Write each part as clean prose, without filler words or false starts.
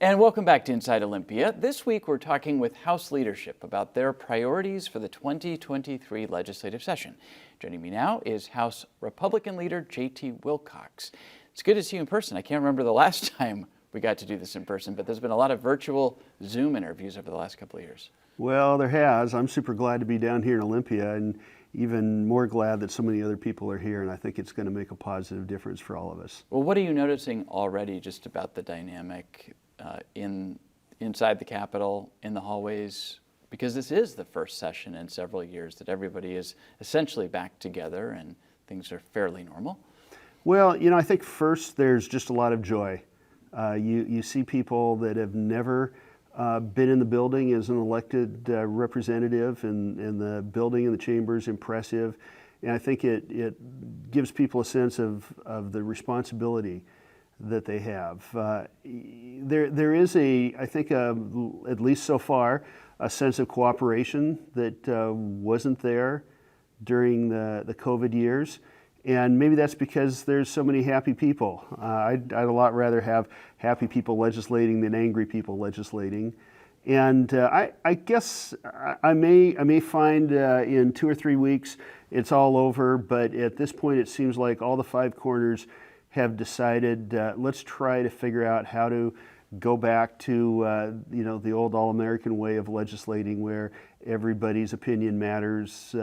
And welcome back to Inside Olympia. This week we're talking with House leadership about their priorities for the 2023 legislative session. Joining me now is House Republican leader J.T. Wilcox. It's good to see you in person. I can't remember the last time we got to do this in person, but there's been a lot of virtual Zoom interviews over the last couple of years. Well, there has. I'm super glad to be down here in Olympia, and even more glad that so many other people are here, and I think it's going to make a positive difference for all of us. Well, what are you noticing already just about the dynamic inside the Capitol, in the hallways? Because this is the first session in several years that everybody is essentially back together and things are fairly normal. Well, I think first there's just a lot of joy. You see people that have never been in the building as an elected representative, and the building and the chamber is impressive. And I think it gives people a sense of the responsibility that they have. There is I think at least so far, a sense of cooperation that wasn't there during the COVID years. And maybe that's because there's so many happy people. I'd a lot rather have happy people legislating than angry people legislating. And I guess I may find in 2 or 3 weeks it's all over, but at this point it seems like all the five corners have decided let's try to figure out how to go back to the old all-American way of legislating, where everybody's opinion matters.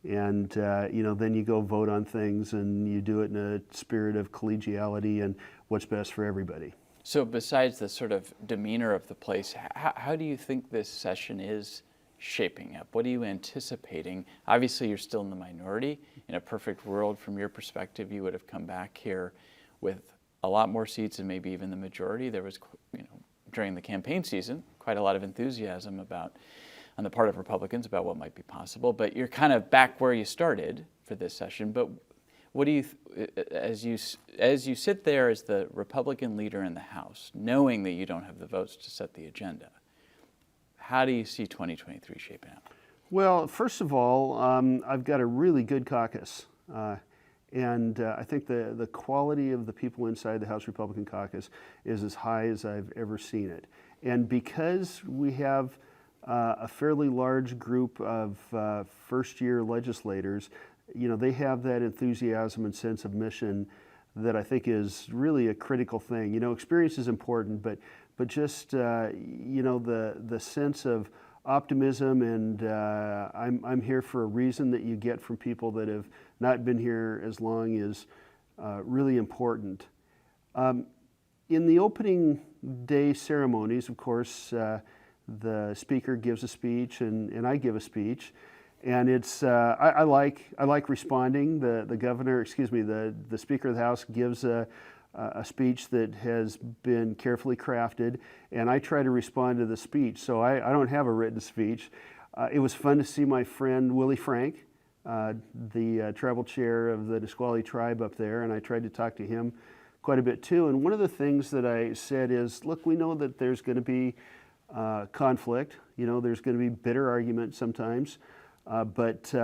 And then you go vote on things, and you do it in a spirit of collegiality and what's best for everybody. So besides the sort of demeanor of the place, how do you think this session is shaping up? What are you anticipating? Obviously, you're still in the minority. In a perfect world, from your perspective, you would have come back here with a lot more seats and maybe even the majority. There was, during the campaign season, quite a lot of enthusiasm on the part of Republicans about what might be possible, but you're kind of back where you started for this session. But what do you, as you sit there as the Republican leader in the House, knowing that you don't have the votes to set the agenda, how do you see 2023 shaping up? Well, first of all, I've got a really good caucus. And I think the quality of the people inside the House Republican caucus is as high as I've ever seen it. And because we have a fairly large group of first-year legislators, they have that enthusiasm and sense of mission that I think is really a critical thing. Experience is important, but just the sense of optimism and I'm here for a reason that you get from people that have not been here as long is really important. In the opening day ceremonies, of course, the speaker gives a speech and I give a speech, and it's I like responding. The governor, the Speaker of the House gives a speech that has been carefully crafted, and I try to respond to the speech. So I don't have a written speech. It was fun to see my friend Willie Frank, the tribal chair of the Nisqually tribe up there, and I tried to talk to him quite a bit too. And one of the things that I said is, look, we know that there's going to be conflict. There's going to be bitter argument sometimes, but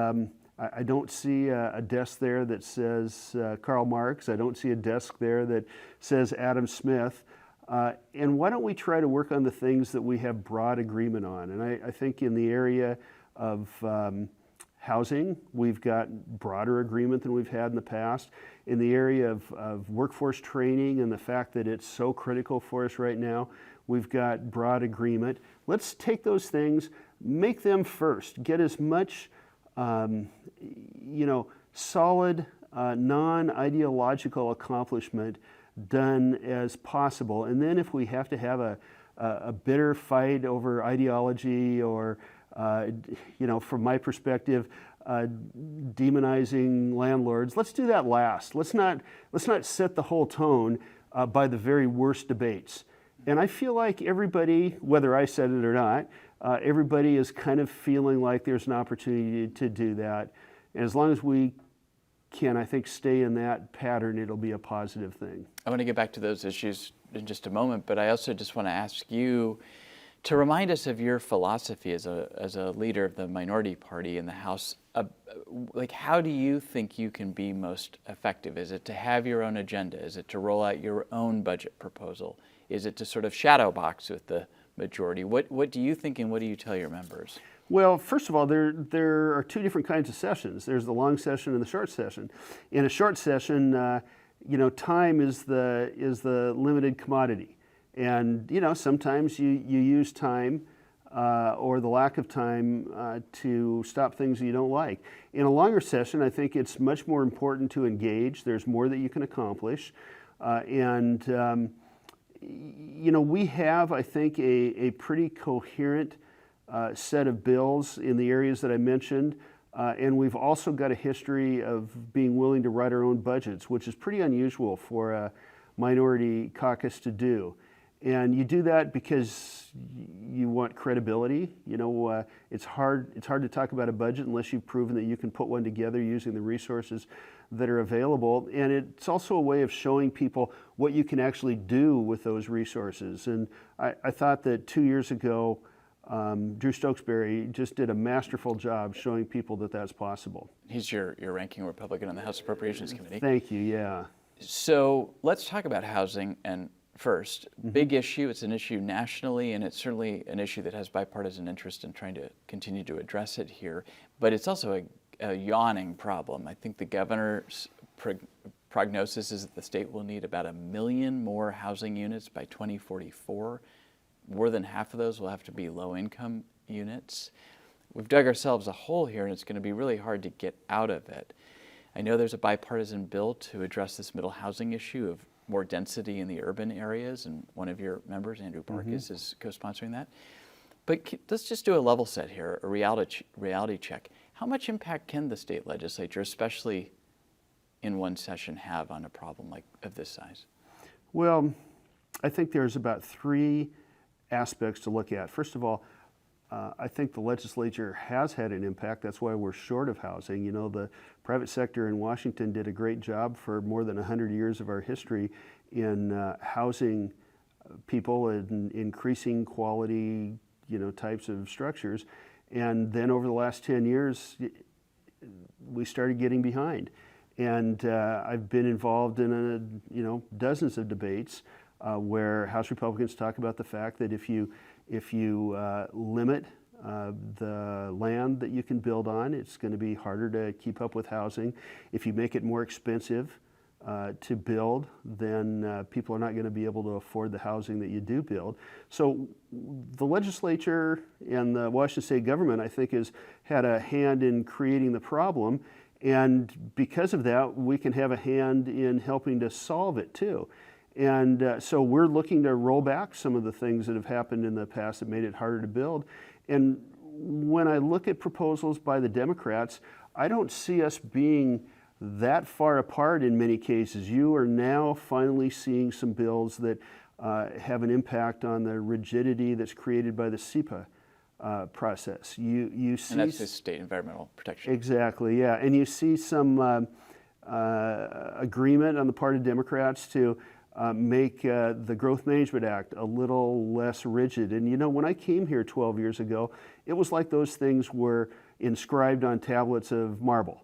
I don't see a desk there that says Karl Marx. I don't see a desk there that says Adam Smith. And why don't we try to work on the things that we have broad agreement on? And I think in the area of housing, we've got broader agreement than we've had in the past. In the area of workforce training and the fact that it's so critical for us right now, we've got broad agreement. Let's take those things, make them first, get as much solid, non-ideological accomplishment done as possible. And then if we have to have a bitter fight over ideology or, from my perspective, demonizing landlords, let's do that last. Let's not set the whole tone by the very worst debates. And I feel like everybody, whether I said it or not, everybody is kind of feeling like there's an opportunity to do that. And as long as we can, I think, stay in that pattern, it'll be a positive thing. I want to get back to those issues in just a moment, but I also just want to ask you to remind us of your philosophy as a leader of the minority party in the House. How do you think you can be most effective? Is it to have your own agenda? Is it to roll out your own budget proposal? Is it to sort of shadow box with the majority? What do you think, and what do you tell your members? Well, first of all, there are two different kinds of sessions. There's the long session and the short session. In a short session, time is the limited commodity, and sometimes you use time or the lack of time to stop things that you don't like. In a longer session, I think it's much more important to engage. There's more that you can accomplish, and we have, I think, a pretty coherent set of bills in the areas that I mentioned, and we've also got a history of being willing to write our own budgets, which is pretty unusual for a minority caucus to do. And you do that because you want credibility. It's hard to talk about a budget unless you've proven that you can put one together using the resources that are available. And it's also a way of showing people what you can actually do with those resources. And I thought that 2 years ago, Drew Stokesbury just did a masterful job showing people that that's possible. He's your ranking Republican on the House Appropriations Committee. Thank you, yeah. So let's talk about housing. And first, big issue. It's an issue nationally, and it's certainly an issue that has bipartisan interest in trying to continue to address it here. But it's also a yawning problem. I think the governor's prognosis is that the state will need about 1 million more housing units by 2044. More than half of those will have to be low-income units. We've dug ourselves a hole here, and it's going to be really hard to get out of it. I know there's a bipartisan bill to address this middle housing issue of more density in the urban areas, and one of your members, Andrew Barkis, is co-sponsoring that. But let's just do a level set here, a reality check. How much impact can the state legislature, especially in one session, have on a problem of this size? Well, I think there's about 3 aspects to look at. First of all, I think the legislature has had an impact. That's why we're short of housing. The private sector in Washington did a great job for more than 100 years of our history in housing people and increasing quality, types of structures. And then over the last 10 years, we started getting behind. And I've been involved in dozens of debates where House Republicans talk about the fact that if you limit the land that you can build on, it's going to be harder to keep up with housing. If you make it more expensive to build, then people are not going to be able to afford the housing that you do build. So the legislature and the Washington state government, I think, has had a hand in creating the problem. And because of that, we can have a hand in helping to solve it too. And so we're looking to roll back some of the things that have happened in the past that made it harder to build. And when I look at proposals by the Democrats, I don't see us being that far apart in many cases. You are now finally seeing some bills that have an impact on the rigidity that's created by the SEPA process. You see, and that's the state environmental protection. Exactly, yeah. And you see some agreement on the part of Democrats to make the Growth Management Act a little less rigid. And when I came here 12 years ago, it was like those things were inscribed on tablets of marble.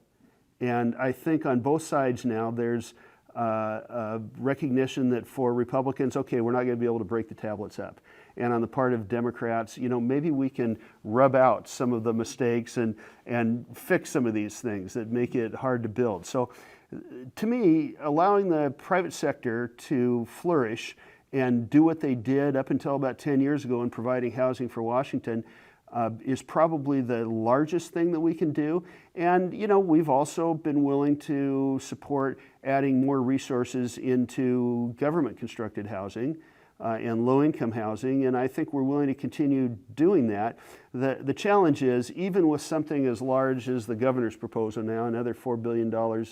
And I think on both sides now there's a recognition that for Republicans, okay, we're not going to be able to break the tablets up. And on the part of Democrats, maybe we can rub out some of the mistakes and fix some of these things that make it hard to build. So to me, allowing the private sector to flourish and do what they did up until about 10 years ago in providing housing for Washington is probably the largest thing that we can do. And, we've also been willing to support adding more resources into government-constructed housing and low-income housing, and I think we're willing to continue doing that. The challenge is, even with something as large as the governor's proposal now, another $4 billion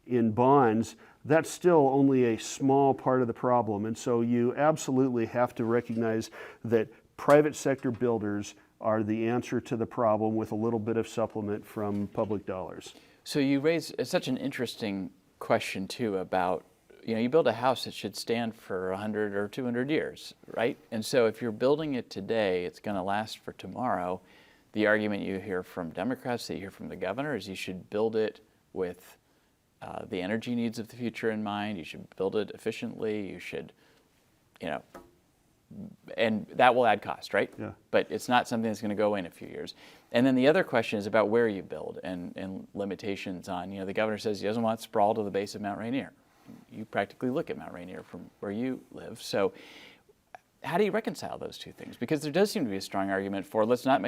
in bonds, that's still only a small part of the problem. And so you absolutely have to recognize that private sector builders are the answer to the problem with a little bit of supplement from public dollars. So you raise such an interesting question too about, you build a house that should stand for 100 or 200 years, right? And so if you're building it today, it's going to last for tomorrow. The argument you hear from Democrats, that you hear from the governor, is you should build it with the energy needs of the future in mind. You should build it efficiently. You should, and that will add cost, right? Yeah. But it's not something that's going to go away in a few years. And then the other question is about where you build and limitations on, the governor says he doesn't want sprawl to the base of Mount Rainier. You practically look at Mount Rainier from where you live. So how do you reconcile those two things? Because there does seem to be a strong argument for let's not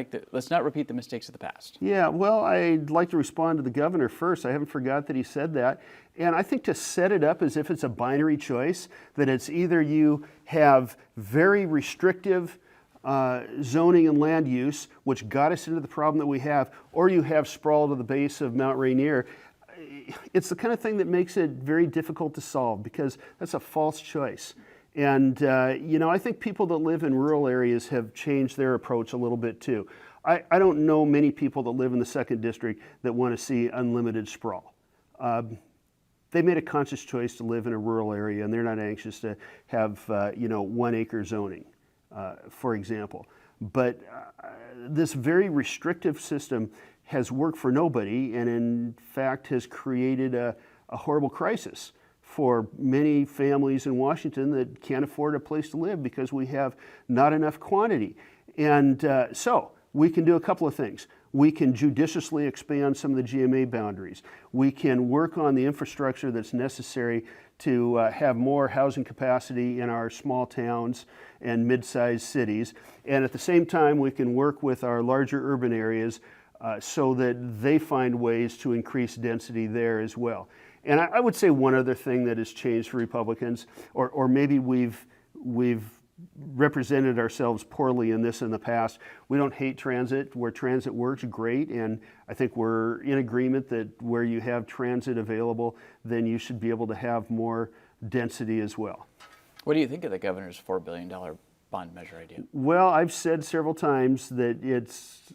repeat the mistakes of the past. Yeah, well, I'd like to respond to the governor first. I haven't forgot that he said that. And I think to set it up as if it's a binary choice, that it's either you have very restrictive zoning and land use, which got us into the problem that we have, or you have sprawl to the base of Mount Rainier, it's the kind of thing that makes it very difficult to solve because that's a false choice. And, I think people that live in rural areas have changed their approach a little bit too. I don't know many people that live in the 2nd District that want to see unlimited sprawl. They made a conscious choice to live in a rural area and they're not anxious to have, 1 acre zoning, for example. But this very restrictive system has worked for nobody and in fact has created a horrible crisis for many families in Washington that can't afford a place to live because we have not enough quantity. And so we can do a couple of things. We can judiciously expand some of the GMA boundaries. We can work on the infrastructure that's necessary to have more housing capacity in our small towns and mid-sized cities. And at the same time, we can work with our larger urban areas so that they find ways to increase density there as well. And I would say one other thing that has changed for Republicans, or maybe we've represented ourselves poorly in this in the past. We don't hate transit. Where transit works, great. And I think we're in agreement that where you have transit available, then you should be able to have more density as well. What do you think of the governor's $4 billion bond measure idea? Well, I've said several times that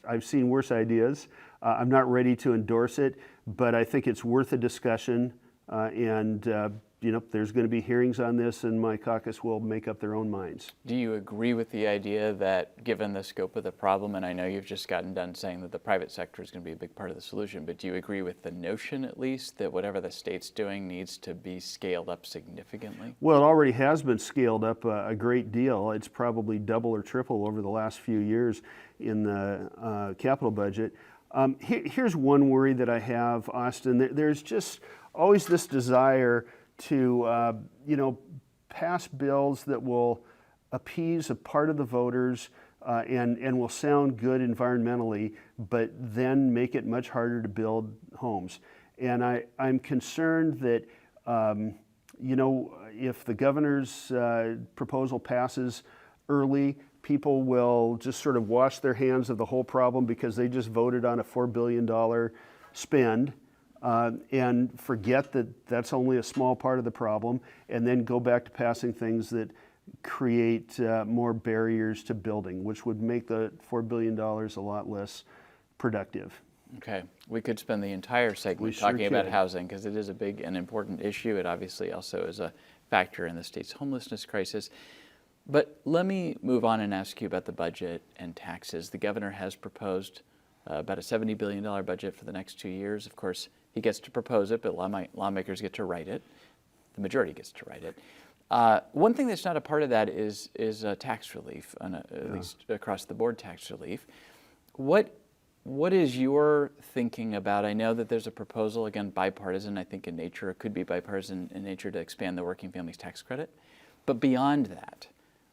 I've seen worse ideas. I'm not ready to endorse it, but I think it's worth a discussion. There's going to be hearings on this, and my caucus will make up their own minds. Do you agree with the idea that, given the scope of the problem, and I know you've just gotten done saying that the private sector is going to be a big part of the solution, but do you agree with the notion, at least, that whatever the state's doing needs to be scaled up significantly? Well, it already has been scaled up a great deal. It's probably double or triple over the last few years in the capital budget. Here's one worry that I have, Austin. There's just always this desire to, pass bills that will appease a part of the voters and will sound good environmentally, but then make it much harder to build homes. And I'm concerned that, if the governor's proposal passes early, people will just sort of wash their hands of the whole problem because they just voted on a $4 billion spend. And forget that that's only a small part of the problem, and then go back to passing things that create more barriers to building, which would make the $4 billion a lot less productive. Okay, we could spend the entire segment talking about housing because it is a big and important issue. It obviously also is a factor in the state's homelessness crisis. But let me move on and ask you about the budget and taxes. The governor has proposed about a $70 billion budget for the next 2 years. Of course, he gets to propose it, but lawmakers get to write it. The majority gets to write it. One thing that's not a part of that is tax relief, at least across the board tax relief. What is your thinking about? I know that there's a proposal, again, bipartisan, I think in nature, it could be bipartisan in nature, to expand the working families tax credit. But beyond that,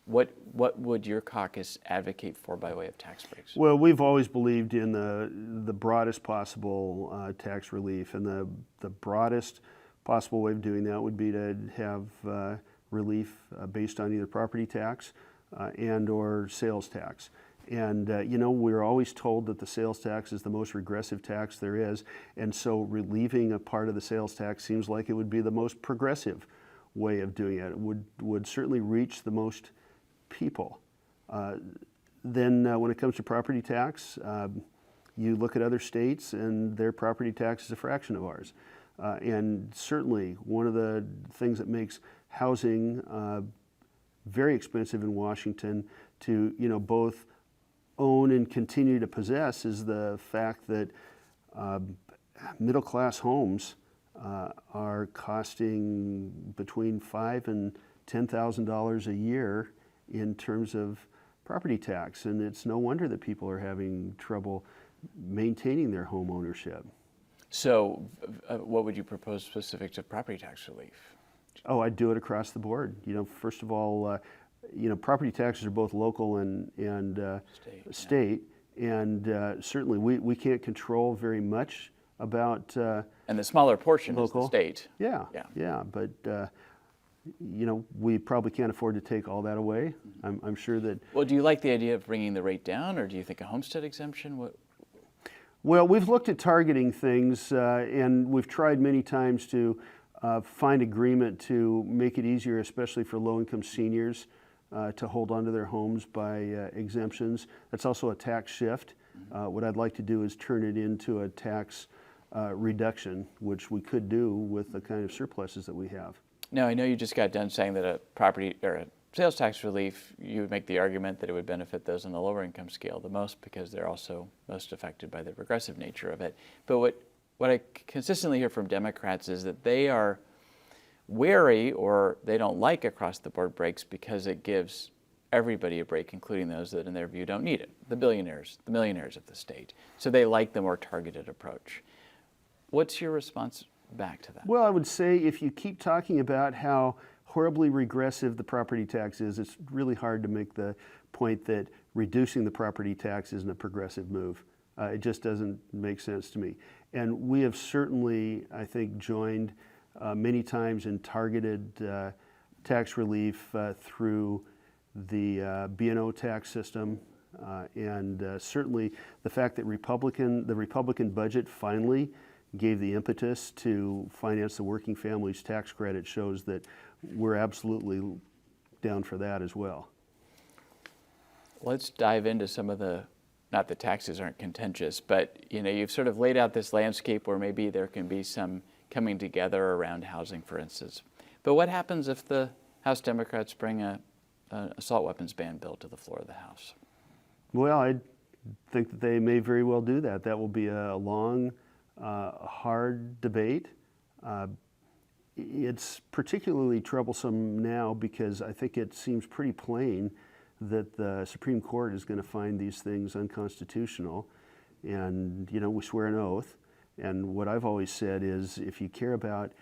what would your caucus advocate for by way of tax breaks? Well, we've always believed in the broadest possible tax relief, and the broadest possible way of doing that would be to have relief based on either property tax and or sales tax. And we're always told that the sales tax is the most regressive tax there is, and so relieving a part of the sales tax seems like it would be the most progressive way of doing it. It would certainly reach the most people. Then when it comes to property tax, you look at other states and their property tax is a fraction of ours. And certainly one of the things that makes housing very expensive in Washington to both own and continue to possess is the fact that middle-class homes are costing between $5,000 and $10,000 a year in terms of property tax, and it's no wonder that people are having trouble maintaining their home ownership. So what would you propose specific to property tax relief? Oh, I'd do it across the board. First of all, property taxes are both local and state, and certainly we can't control very much about and the smaller portion local. is the state. Yeah, but we probably can't afford to take all that away. I'm sure that. Well, do you like the idea of bringing the rate down, or do you think a homestead exemption? Well, we've looked at targeting things, and we've tried many times to find agreement to make it easier, especially for low-income seniors, to hold onto their homes by exemptions. That's also a tax shift. What I'd like to do is turn it into a tax reduction, which we could do with the kind of surpluses that we have. Now, I know you just got done saying that a property or a sales tax relief, you would make the argument that it would benefit those on the lower income scale the most because they're also most affected by the regressive nature of it. But what I consistently hear from Democrats is that they are wary, or they don't like across-the-board breaks because it gives everybody a break, including those that in their view don't need it, the billionaires, the millionaires of the state. So they like the more targeted approach. What's your response back to that? Well, I would say if you keep talking about how horribly regressive the property tax is, it's really hard to make the point that reducing the property tax isn't a progressive move. It just doesn't make sense to me. And we have certainly, I think, joined many times in targeted tax relief through the B&O tax system, and certainly the fact that the Republican budget finally gave the impetus to finance the working families tax credit shows that we're absolutely down for that as well. Let's dive into some of not that taxes aren't contentious, but you've sort of laid out this landscape where maybe there can be some coming together around housing, for instance. But what happens if the House Democrats bring an assault weapons ban bill to the floor of the House? Well, I think that they may very well do that. That will be a long, hard debate. It's particularly troublesome now because I think it seems pretty plain that the Supreme Court is going to find these things unconstitutional. And, we swear an oath. And what I've always said is if you care about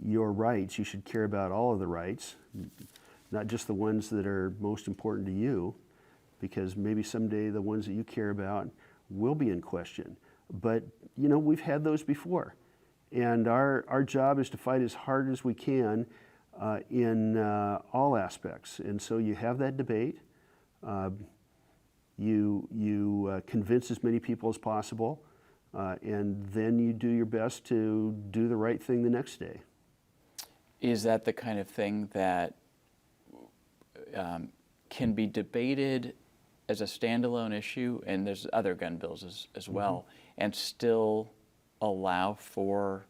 your rights, you should care about all of the rights, not just the ones that are most important to you, because maybe someday the ones that you care about will be in question. But, we've had those before. And our job is to fight as hard as we can in all aspects. And so you have that debate. You convince as many people as possible. And then you do your best to do the right thing the next day. Is that the kind of thing that can be debated as a standalone issue, and there's other gun bills as well, and still allow for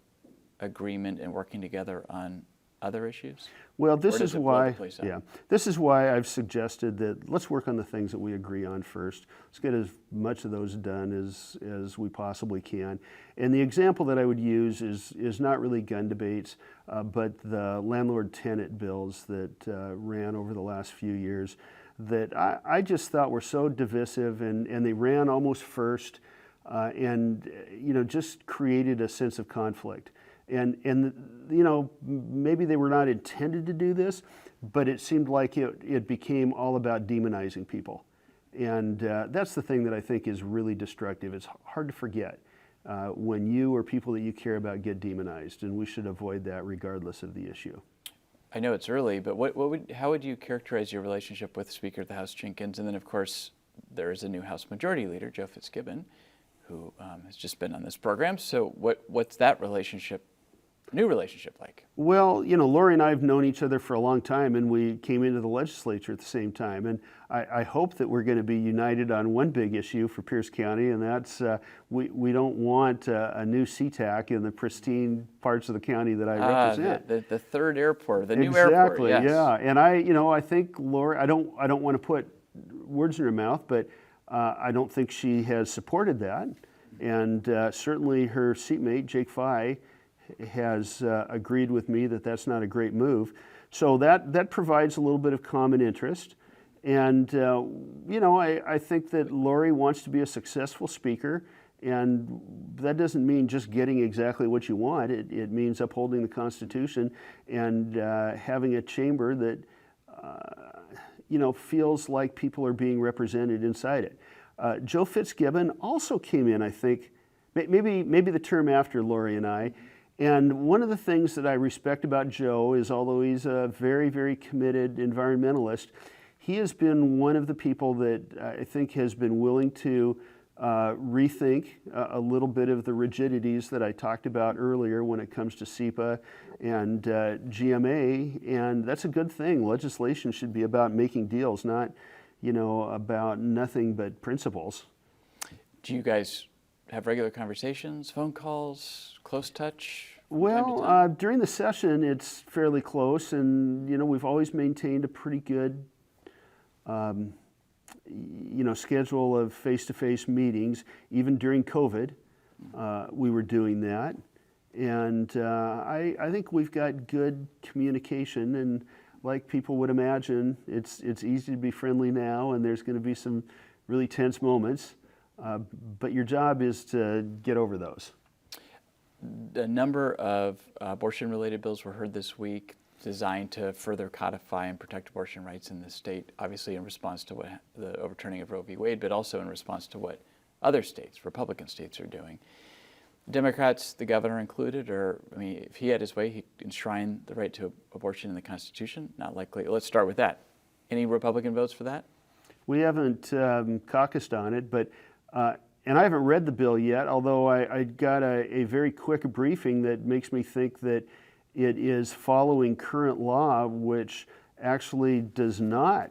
agreement and working together on other issues? Well, this is why I've suggested that let's work on the things that we agree on first. Let's get as much of those done as we possibly can. And the example that I would use is not really gun debates, but the landlord-tenant bills that ran over the last few years that I just thought were so divisive, and they ran almost first, and just created a sense of conflict. And maybe they were not intended to do this, but it seemed like it became all about demonizing people. And that's the thing that I think is really destructive. It's hard to forget when you or people that you care about get demonized, and we should avoid that regardless of the issue. I know it's early, but how would you characterize your relationship with Speaker of the House Jenkins? And then, of course, there is a new House Majority Leader, Joe Fitzgibbon, who has just been on this program. So what's that new relationship like? Well, Lori and I have known each other for a long time, and we came into the legislature at the same time. And I hope that we're going to be united on one big issue for Pierce County, and that's we don't want a new SeaTac in the pristine parts of the county that I represent. The third airport, the new exactly, airport. Yes. Yeah. And I think Lori, I don't want to put words in her mouth, but I don't think she has supported that. And certainly her seatmate, Jake Fye, has agreed with me that that's not a great move. So that provides a little bit of common interest. And, I think that Lori wants to be a successful speaker, and that doesn't mean just getting exactly what you want. It means upholding the Constitution and having a chamber that, feels like people are being represented inside it. Joe Fitzgibbon also came in, I think, maybe the term after Lori and I. And one of the things that I respect about Joe is, although he's a very, very committed environmentalist, he has been one of the people that I think has been willing to rethink a little bit of the rigidities that I talked about earlier when it comes to SEPA and GMA, and that's a good thing. Legislation should be about making deals, not, about nothing but principles. Do you guys have regular conversations, phone calls, close touch? Well, during the session, it's fairly close, and we've always maintained a pretty good, schedule of face-to-face meetings. Even during COVID, we were doing that, and I think we've got good communication. And like people would imagine, it's easy to be friendly now, and there's going to be some really tense moments. But your job is to get over those. A number of abortion-related bills were heard this week designed to further codify and protect abortion rights in the state, obviously in response to what the overturning of Roe v. Wade, but also in response to what other states, Republican states, are doing. Democrats, the governor included, if he had his way, he'd enshrine the right to abortion in the Constitution. Not likely. Let's start with that. Any Republican votes for that? We haven't caucused on it, but and I haven't read the bill yet, although I got a very quick briefing that makes me think that it is following current law, which actually does not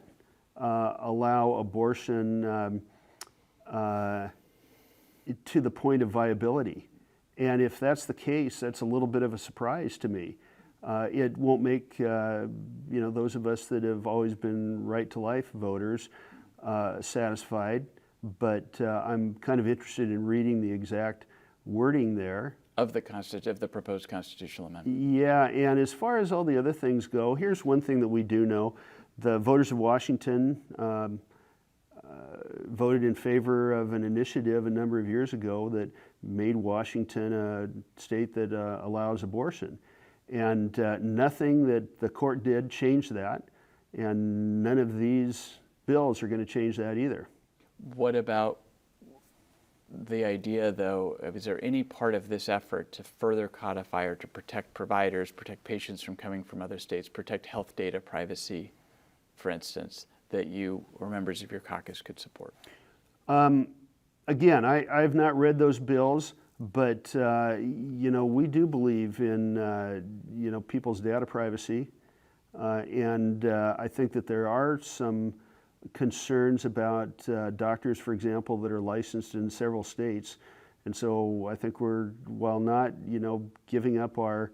allow abortion to the point of viability. And if that's the case, that's a little bit of a surprise to me. It won't make those of us that have always been right to life voters satisfied, but I'm kind of interested in reading the exact wording there. Of the proposed constitutional amendment. Yeah, and as far as all the other things go, here's one thing that we do know. The voters of Washington voted in favor of an initiative a number of years ago that made Washington a state that allows abortion. And nothing that the court did changed that, and none of these bills are going to change that either. What about the idea, though, is there any part of this effort to further codify or to protect providers, protect patients from coming from other states, protect health data privacy, for instance, that you or members of your caucus could support? Again, I've not read those bills, but we do believe in people's data privacy, and I think that there are some concerns about doctors, for example, that are licensed in several states. And so I think while not, giving up our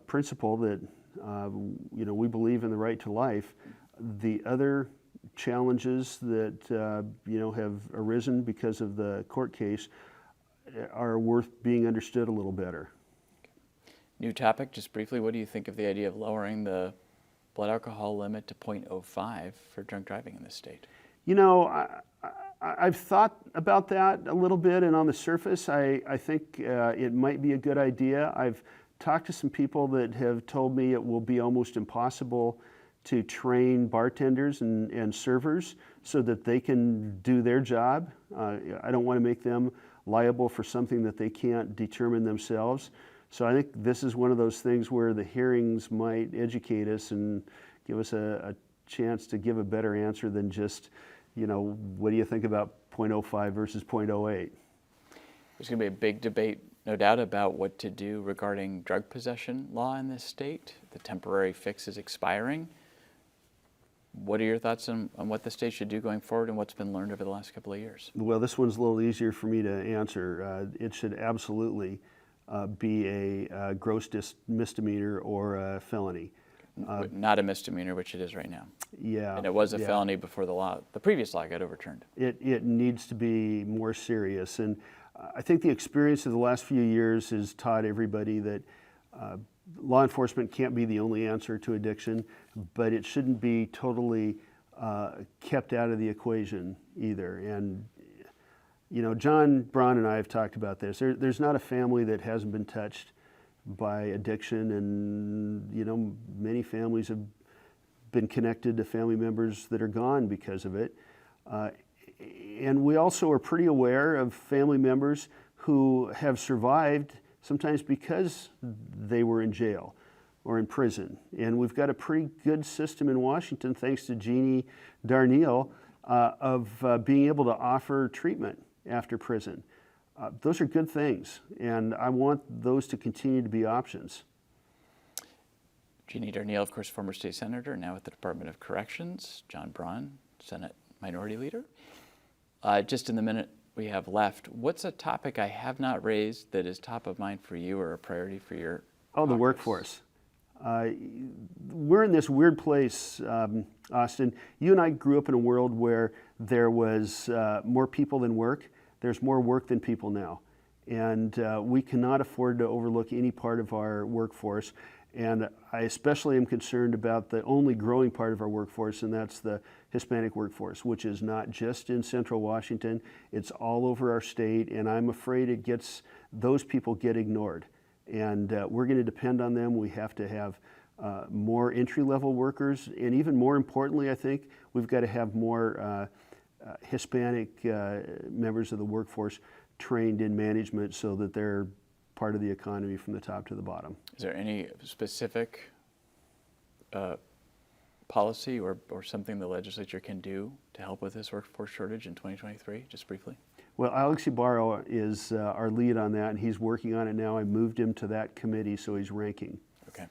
principle that, we believe in the right to life, the other challenges that, have arisen because of the court case are worth being understood a little better. New topic, just briefly, what do you think of the idea of lowering the blood alcohol limit to 0.05 for drunk driving in this state? I've thought about that a little bit, and on the surface, I think it might be a good idea. I've talked to some people that have told me it will be almost impossible to train bartenders and servers so that they can do their job. I don't want to make them liable for something that they can't determine themselves. So I think this is one of those things where the hearings might educate us and give us a chance to give a better answer than just, what do you think about 0.05 versus 0.08? There's going to be a big debate, no doubt, about what to do regarding drug possession law in this state. The temporary fix is expiring. What are your thoughts on what the state should do going forward and what's been learned over the last couple of years? Well, this one's a little easier for me to answer. It should absolutely be a gross misdemeanor or a felony. Not a misdemeanor, which it is right now. Yeah. And it was a felony before the previous law got overturned. It needs to be more serious. And I think the experience of the last few years has taught everybody that law enforcement can't be the only answer to addiction, but it shouldn't be totally kept out of the equation either. And you know, John Braun and I have talked about this. There's not a family that hasn't been touched by addiction, and you know, many families have been connected to family members that are gone because of it. And we also are pretty aware of family members who have survived, sometimes because they were in jail or in prison. And we've got a pretty good system in Washington, thanks to Jeannie Darnielle, of being able to offer treatment after prison. Those are good things, and I want those to continue to be options. Jeannie Darnielle, of course, former state senator, now at the Department of Corrections. John Braun, Senate Minority Leader. Just in the minute we have left, what's a topic I have not raised that is top of mind for you or a priority for your Oh, the caucus? workforce. We're in this weird place, Austin. You and I grew up in a world where there was more people than work. There's more work than people now. And we cannot afford to overlook any part of our workforce. And I especially am concerned about the only growing part of our workforce, and that's the Hispanic workforce, which is not just in Central Washington, it's all over our state, and I'm afraid those people get ignored. And we're going to depend on them. We have to have more entry-level workers, and even more importantly, I think, we've got to have more Hispanic members of the workforce trained in management so that they're part of the economy from the top to the bottom. Is there any specific policy or something the legislature can do to help with this workforce shortage in 2023, just briefly? Well, Alex Ibarra is our lead on that, and he's working on it now. I moved him to that committee, so he's ranking. Okay.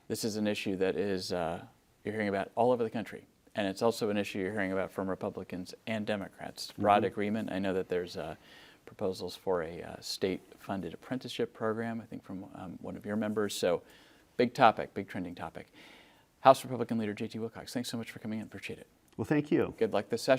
This is an issue that is you're hearing about all over the country, and it's also an issue you're hearing about from Republicans and Democrats. Broad agreement. I know that there's proposals for a state-funded apprenticeship program, I think from one of your members. So big topic, big trending topic. House Republican Leader J.T. Wilcox, thanks so much for coming in. Appreciate it. Well, thank you. Good luck this session.